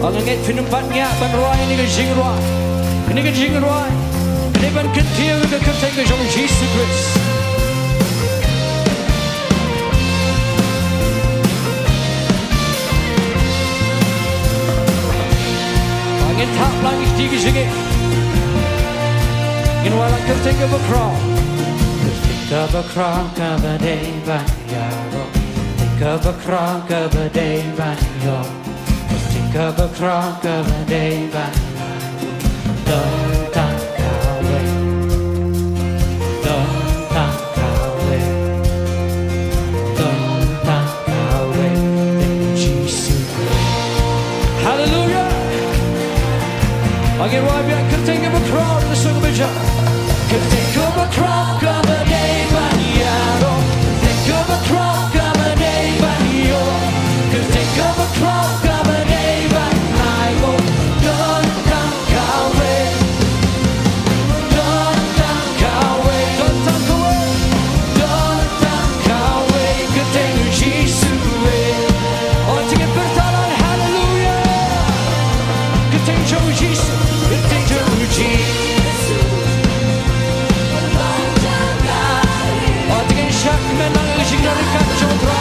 Angangit pinumpatnya banruai ni ke jingrwai. Ni ke jingrwai. Ni ban kentiu ke Kyrteng ke jong Jesus Christ. Angin tak langit di ke sini. In wala Kyrteng ke Khraw. Kaba Khraw kaba day ban yaro. Kaba Khraw kaba day ban yo. Kaba Khraw kaba day ban don't tak kawe. Don't tak kawe. Don't tak kawe. Jesus. Hallelujah. Again, why be I could think of a crowd in the song of a job. Could think of a crowd kaba day ban yaro. Think of a crowd kaba day ban yo. Could think of a crowd kaba day ban I go. Don't tak kawe. Don't tak kawe. Don't tak kawe. Don't tak kawe. Could think of Jesus. Oh, to get bertalan, hallelujah. Could think of Jesus. Could think of Jesus. Oh, to get shot, men ang isignan ng kapsyotra.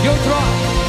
Your throne.